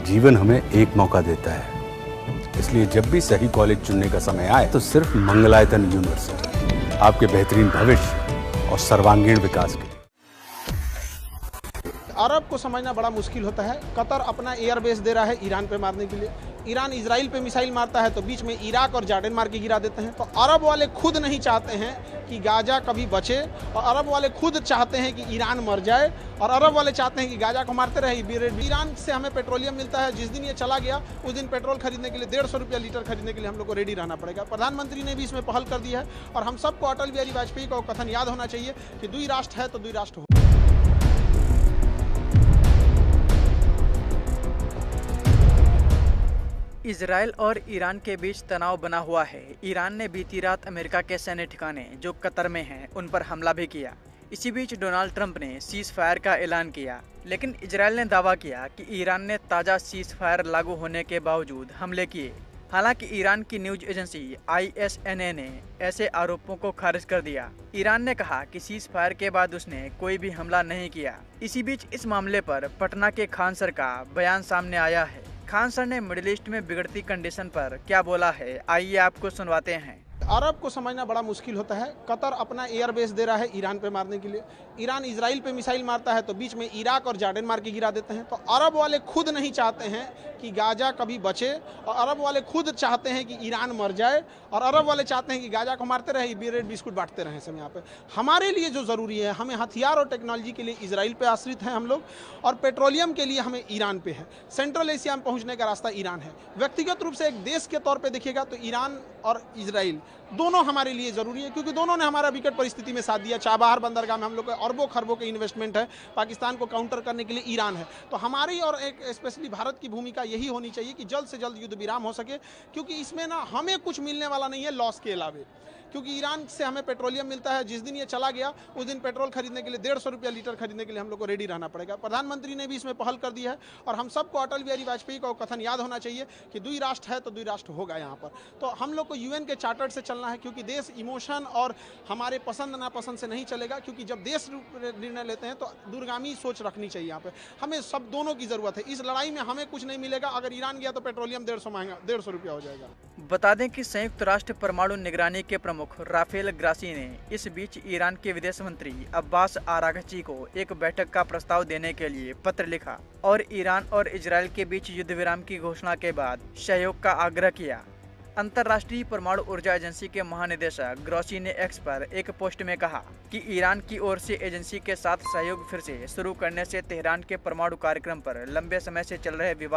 जीवन हमें एक मौका देता है, इसलिए जब भी सही कॉलेज चुनने का समय आए तो सिर्फ मंगलायतन यूनिवर्सिटी आपके बेहतरीन भविष्य और सर्वांगीण विकास के लिए। अरब को समझना बड़ा मुश्किल होता है। कतर अपना एयरबेस दे रहा है ईरान पे मारने के लिए। ईरान इजराइल पे मिसाइल मारता है तो बीच में इराक और जॉर्डन मार के गिरा देते हैं। तो अरब वाले खुद नहीं चाहते हैं कि गाजा कभी बचे, और अरब वाले खुद चाहते हैं कि ईरान मर जाए, और अरब वाले चाहते हैं कि गाजा को मारते रहे। ईरान से हमें पेट्रोलियम मिलता है। जिस दिन ये चला गया उस दिन पेट्रोल खरीदने के लिए 150 रुपया लीटर खरीदने के लिए हम लोग को रेडी रहना पड़ेगा। प्रधानमंत्री ने भी इसमें पहल कर दी है, और हम सबको अटल बिहारी वाजपेयी का कथन याद होना चाहिए कि दुई राष्ट्र है तो दुई राष्ट्र हो। इजराइल और ईरान के बीच तनाव बना हुआ है। ईरान ने बीती रात अमेरिका के सैन्य ठिकाने जो कतर में हैं उन पर हमला भी किया। इसी बीच डोनाल्ड ट्रंप ने सीज फायर का ऐलान किया, लेकिन इजराइल ने दावा किया कि ईरान ने ताज़ा सीज फायर लागू होने के बावजूद हमले किए। हालांकि ईरान की न्यूज एजेंसी ISNA ने ऐसे आरोपों को खारिज कर दिया। ईरान ने कहा कि सीज फायर के बाद उसने कोई भी हमला नहीं किया। इसी बीच इस मामले पर पटना के खान सर का बयान सामने आया है। खान सर ने मिडिल ईस्ट में बिगड़ती कंडीशन पर क्या बोला है, आइए आपको सुनवाते हैं। अरब को समझना बड़ा मुश्किल होता है। कतर अपना एयरबेस दे रहा है ईरान पे मारने के लिए। ईरान इजराइल पे मिसाइल मारता है तो बीच में इराक और जॉर्डन मार के गिरा देते हैं। तो अरब वाले खुद नहीं चाहते हैं कि गाजा कभी बचे, और अरब वाले खुद चाहते हैं कि ईरान मर जाए, और अरब वाले चाहते हैं कि गाजा को मारते रहे, ब्रेड बिस्कुट बांटते रहे सब यहाँ पे। हमारे लिए जो ज़रूरी है, हमें हथियार और टेक्नोलॉजी के लिए इजराइल पे आश्रित हैं हम लोग, और पेट्रोलियम के लिए हमें ईरान पे है। सेंट्रल एशिया में पहुँचने का रास्ता ईरान है। व्यक्तिगत रूप से एक देश के तौर पर देखिएगा तो ईरान और इजराइल दोनों हमारे लिए ज़रूरी है, क्योंकि दोनों ने हमारा विकट परिस्थिति में साथ दिया। चाबहार बंदरगाह में हम लोग का अरबों खरबों के इन्वेस्टमेंट है। पाकिस्तान को काउंटर करने के लिए ईरान है। तो हमारी और एक स्पेशली भारत की भूमिका यही होनी चाहिए कि जल्द से जल्द युद्ध विराम हो सके, क्योंकि इसमें ना हमें कुछ मिलने वाला नहीं है लॉस के अलावे, क्योंकि ईरान से हमें पेट्रोलियम मिलता है। जिस दिन ये चला गया उस दिन पेट्रोल खरीदने के लिए 150 रुपया लीटर खरीदने के लिए हम लोग को रेडी रहना पड़ेगा। प्रधानमंत्री ने भी इसमें पहल कर दी है, और हम सबको अटल बिहारी वाजपेयी का कथन याद होना चाहिए कि दुई राष्ट्र है तो दुई राष्ट्र होगा यहाँ पर। तो हम लोग को UN के चार्टर से चलना है, क्योंकि देश इमोशन और हमारे पसंद नापसंद से नहीं चलेगा। क्योंकि जब देश निर्णय लेते हैं तो दूरगामी सोच रखनी चाहिए। यहाँ पे हमें सब दोनों की ज़रूरत है। इस लड़ाई में हमें कुछ नहीं मिलेगा। अगर ईरान गया तो पेट्रोलियम 150 महंगा 150 रुपया हो जाएगा। बता दें कि संयुक्त राष्ट्र परमाणु निगरानी के प्रमुख राफेल ग्रासी ने इस बीच ईरान के विदेश मंत्री अब्बास आरागची को एक बैठक का प्रस्ताव देने के लिए पत्र लिखा और ईरान और इजराइल के बीच युद्ध विराम की घोषणा के बाद सहयोग का आग्रह किया। अंतर्राष्ट्रीय परमाणु ऊर्जा एजेंसी के महानिदेशक ग्रोसी ने एक्स पर एक पोस्ट में कहा कि ईरान की ओर से एजेंसी के साथ सहयोग फिर से शुरू करने से तेहरान के परमाणु कार्यक्रम पर लंबे समय से चल रहे विवाद